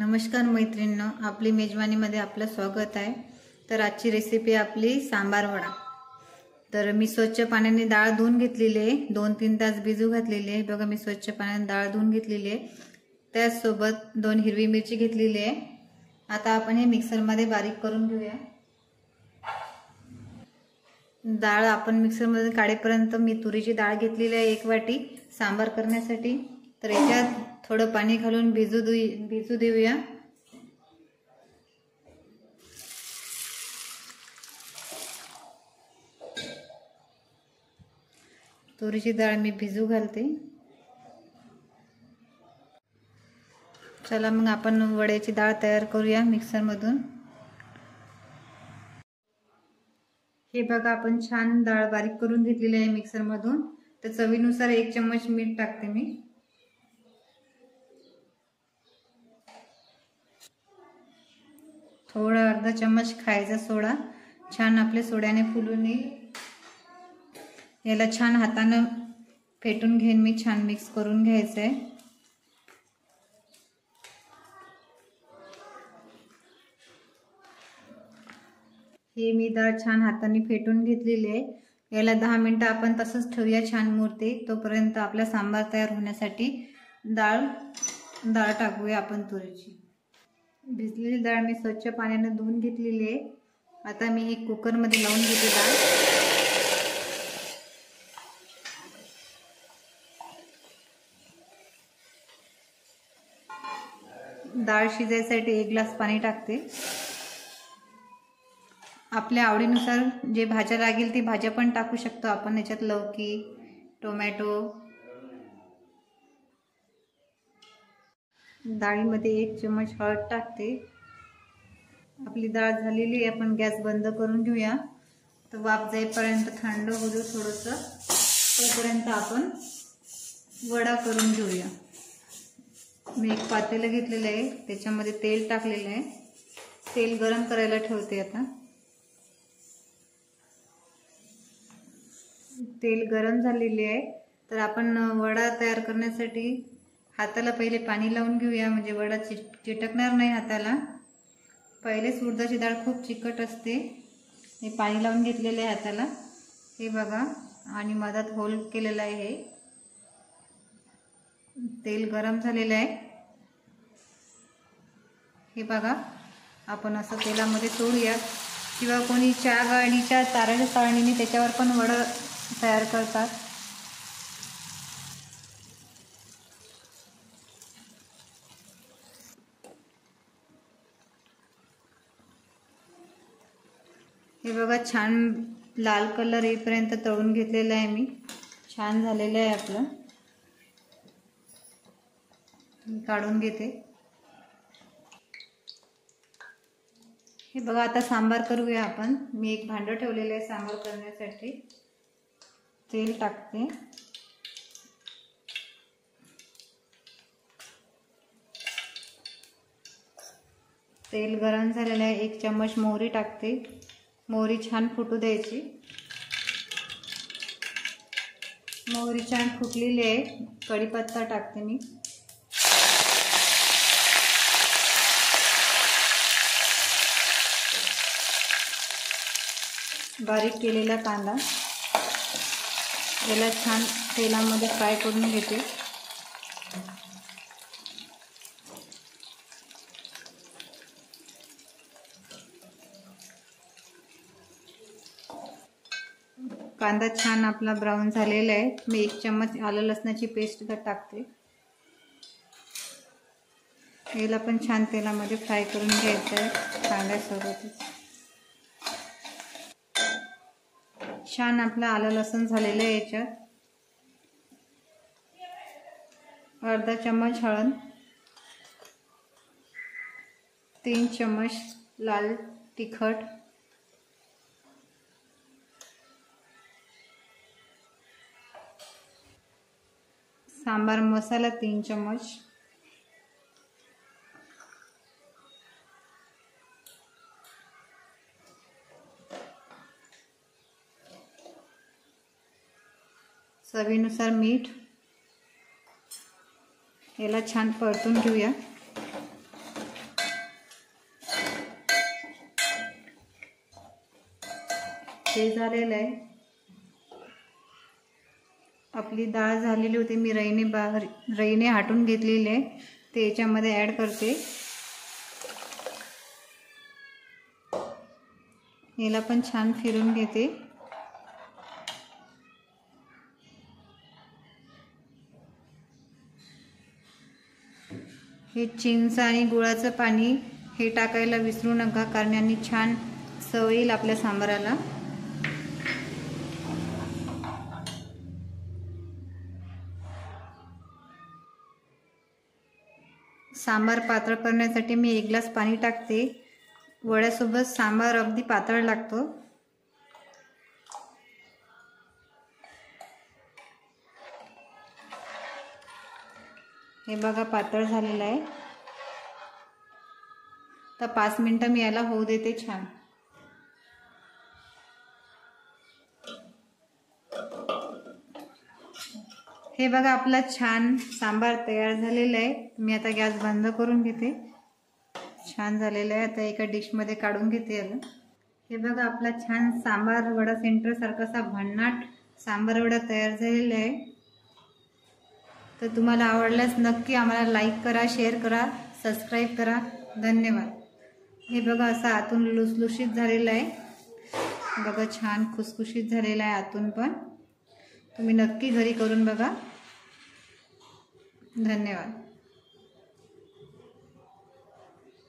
नमस्कार मैत्रिणींनो, आपली मेजवानीमध्ये आपलं स्वागत आहे। तर आजची रेसिपी आपली सांबार वडा। तर मी स्वच्छ पाण्याने डाळ धुवून घेतलेली आहे, 2-3 तास भिजू घातलेली आहे। बघा, मी स्वच्छ पाण्याने डाळ धुवून घेतलेली आहे। त्यासोबत 2 हिरवी मिरची घेतलेली आहे। आता आपण हे मिक्सर मध्ये बारीक करून घेऊया। डाळ आपण मिक्सर मध्ये काढेपर्यंत मी तुरीची डाळ घेतलेली आहे 1 वाटी सांबार करण्यासाठी। तर याच्यात थोडं पाणी घालून भिजू देऊया। तुरीची डाळ मी भिजू घालते। चला मग आपण वड्याची डाळ तयार करूया मिक्सर मधून। हे बघा, आपण छान डाळ बारीक करून घेतलेली आहे मिक्सर मधून। तर चवीनुसार 1 चम्मच मीठ टाकते मी। थोडा अर्धा चम्मच खायचा सोडा, छान आपल्या सोड्याने फुलून येईल। याला छान हाताने फेटून घेईन मी, छान मिक्स करून घ्यायचं आहे। हे मी डाळ छान हाताने फेटून घेतलेली आहे। याला 10 मिनिटं आपण तसंच ठेवूया छान मुरते तोपर्यंत। आपला सांबार तयार होण्यासाठी डाळ टाकूया आपण तुरीची। भिजलेली डाळ मी स्वच्छ पाण्याने धुवून घेतलेली आहे। आता मी एक कुकर मध्ये लावून घेते डाळ। डाळ शिजायसाठी 1 ग्लास पाणी टाकते। आपल्या आवडीनुसार जे भाज्या लागेल ती भाज्या पण टाकू शकतो आपण। याच्यात लौकी, टोमॅटो। डाळीमध्ये 1 चम्मच हळद टाकते। आपली डाळ झालेली आहे, आपण गॅस बंद करून घेऊया। तर वाफ जाईपर्यंत थंड होऊ दे थोडंसं, तोपर्यंत आपण वडा करून घेऊया। मी एक पातेलं घेतलेलं आहे, त्याच्यामध्ये तेल टाकलेलं आहे। तेल गरम करायला ठेवते आता। तेल गरम झालेले आहे, तर आपण वडा तयार करण्यासाठी हाताला पहिले पाणी लावून घेऊया, म्हणजे वडा चिटकणार नाही हाताला। पहिलेच उडदाची डाळ खूप चिकट असते। हे पाणी लावून घेतलेले आहे हाताला, हे बघा, आणि मधात होल केलेला आहे। हे तेल गरम झालेलं आहे, हे बघा। आपण असं तेलामध्ये सोडूया, किंवा कोणी चहा गाळणीच्या ताराच्या चाळणीने त्याच्यावर पण वडा तयार करतात। हे बघा, छान लाल कलर येईपर्यंत तळून घेतलेला आहे मी। छान झालेलं आहे आपलं, मी काढून घेते। हे बघा, आता सांबार करूया आपण। मी एक भांडं ठेवलेलं आहे सांबार करण्यासाठी। तेल टाकते। तेल गरम झालेलं आहे, 1 चम्मच मोहरी टाकते। मोहरी छान फुटू द्यायची। मोहरी छान फुटलेली आहे, कढीपत्ता टाकते मी। बारीक केलेला कांदा, याला छान तेलामध्ये फ्राय करून घेते। कांदा छान आपला ब्राऊन झालेला आहे। मी 1 चम्मच आलं लसणाची पेस्ट टाकते। याला पण छान तेलामध्ये फ्राय करून घ्यायचं आहे कांद्यासोबतच। छान आपलं आलं लसण झालेलं आहे। याच्यात अर्धा चम्मच हळद, 3 चम्मच लाल तिखट, सांबार मसाला 3 चम्मच, चवीनुसार मीठ। याला छान परतून घेऊया। हे झालेलं आहे. आपली डाळ झालेली होती, मी रईने हाटून घेतलेली आहे, ते याच्यामध्ये ॲड करते. याला पण छान फिरून घेते. हे चिंच आणि गुळाचं पाणी हे टाकायला विसरू नका, कारण यांनी छान चव येईल आपल्या सांबाराला. सांबार पातळ करण्यासाठी मी 1 ग्लास पाणी टाकते. वड्यासोबत सांबार अगदी पातळ लागतो. हे बघा पातळ झालेलं आहे. तर 5 मिनिटं मी याला होऊ देते छान. हे बघा आपला छान सांबार तयार झालेला आहे. मी आता गॅस बंद करून घेते. छान झालेलं आहे. आता एका डिशमध्ये काढून घेते याला. हे बघा आपला छान सांबार वडा सेंटर सारखासा भन्नाट सांबार वडा तयार झालेला आहे. तर तुम्हाला आवडल्यास नक्की आम्हाला लाईक करा, शेअर करा, सबस्क्राईब करा. धन्यवाद. हे बघा असं आतून लुसलुशीत झालेलं आहे. बघा छान खुसखुशीत झालेला आहे आतून पण. तुम्ही नक्की घरी करून बघा. धन्यवाद.